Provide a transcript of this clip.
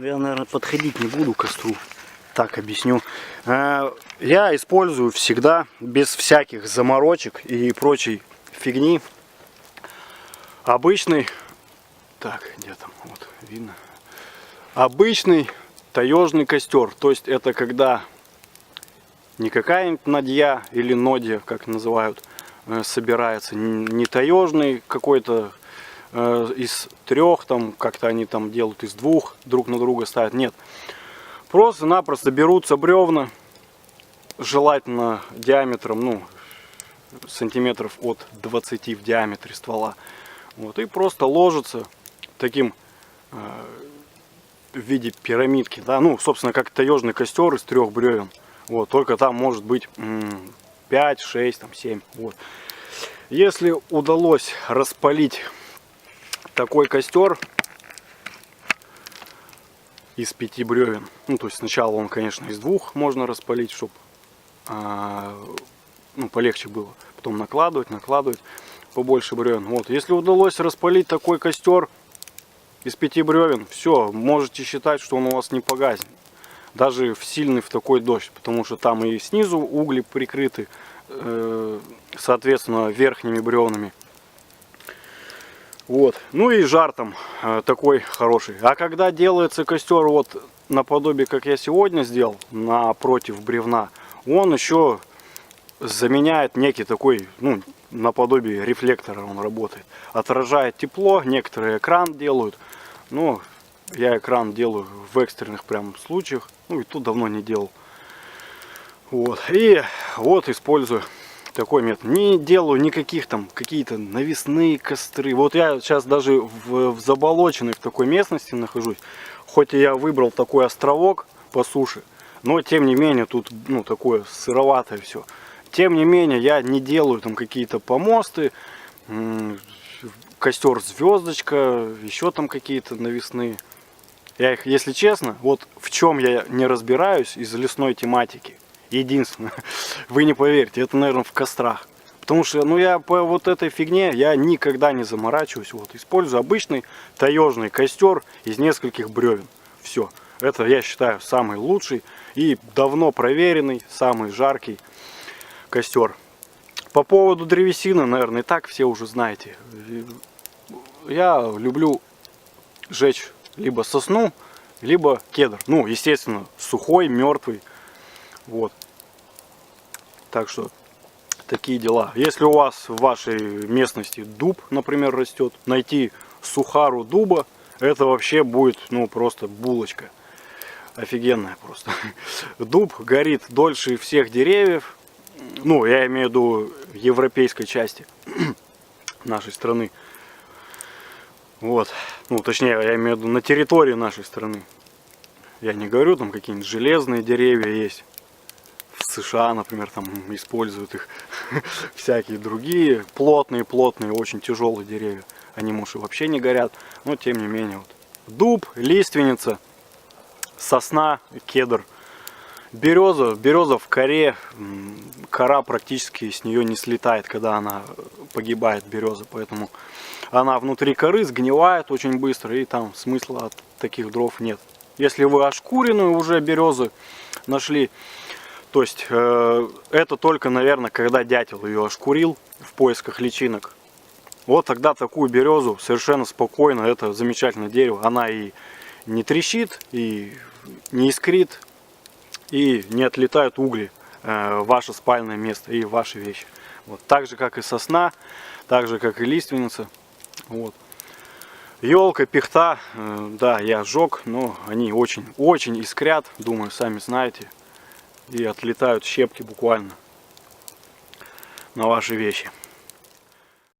Я, наверное, подходить не буду к костру. Так объясню. Я использую всегда без всяких заморочек и прочей фигни обычный, так, где там, вот, видно, обычный таежный костер. То есть это когда не какая-нибудь надья или нодья, как называют, собирается, не таежный какой-то из трех, там как-то они там делают из двух, друг на друга ставят. Нет, просто-напросто берутся бревна, желательно диаметром, ну, сантиметров от 20 в диаметре ствола. Вот, и просто ложится таким в виде пирамидки, да, ну, собственно, как таежный костер из трех бревен. Вот, только там может быть 5, 6, там, 7. Вот. Если удалось распалить такой костер из 5 бревен, ну, то есть сначала он, конечно, из 2 можно распалить, чтобы ну, полегче было. Потом накладывать побольше бревен. Вот, если удалось распалить такой костер из 5 бревен, все, можете считать, что он у вас не погаснет. Даже в сильный в такой дождь, потому что там и снизу угли прикрыты, соответственно, верхними бревнами. Вот. Ну и жар там такой хороший. А когда делается костер вот наподобие, как я сегодня сделал, напротив бревна, он еще заменяет некий такой, ну, наподобие рефлектора он работает. Отражает тепло, некоторые экран делают. Но я экран делаю в экстренных прям случаях. Ну и тут давно не делал. Вот. И вот использую такой метод. Не делаю никаких там какие-то навесные костры. Вот я сейчас даже в заболоченной в такой местности нахожусь. Хоть и я выбрал такой островок по суше, но тем не менее тут, ну, такое сыроватое все. Тем не менее я не делаю там какие-то помосты, костер звездочка, еще там какие-то навесные. Я их, если честно, вот в чем я не разбираюсь из лесной тематики, единственное, вы не поверите, это, наверное, в кострах. Потому что, ну, я по вот этой фигне, я никогда не заморачиваюсь. Вот, использую обычный таежный костер из нескольких бревен. Все. Это, я считаю, самый лучший и давно проверенный, самый жаркий костер. По поводу древесины, наверное, и так все уже знаете. Я люблю жечь либо сосну, либо кедр. Ну, естественно, сухой, мертвый. Вот. Так что такие дела. Если у вас в вашей местности дуб, например, растет, найти сухару дуба, это вообще будет, ну, просто булочка. Офигенная просто. Дуб горит дольше всех деревьев. Ну, я имею в виду в европейской части нашей страны. Вот. Ну, точнее, я имею в виду на территории нашей страны. Я не говорю, там какие-нибудь железные деревья есть. В США, например, там используют их всякие другие плотные, очень тяжелые деревья. Они, может, и вообще не горят. Но, тем не менее, вот. Дуб, лиственница, сосна, кедр. Береза в коре, кора практически с нее не слетает, когда она погибает, береза. Поэтому она внутри коры сгнивает очень быстро, и там смысла от таких дров нет. Если вы ошкуренную уже березу нашли, то есть это только, наверное, когда дятел ее ошкурил в поисках личинок. Вот тогда такую березу совершенно спокойно, это замечательное дерево. Она и не трещит, и не искрит, и не отлетают угли в ваше спальное место и в ваши вещи. Вот. Так же, как и сосна, так же, как и лиственница. Вот. Елка, пихта, да, я сжег, но они очень искрят, думаю, сами знаете. И отлетают щепки буквально на ваши вещи.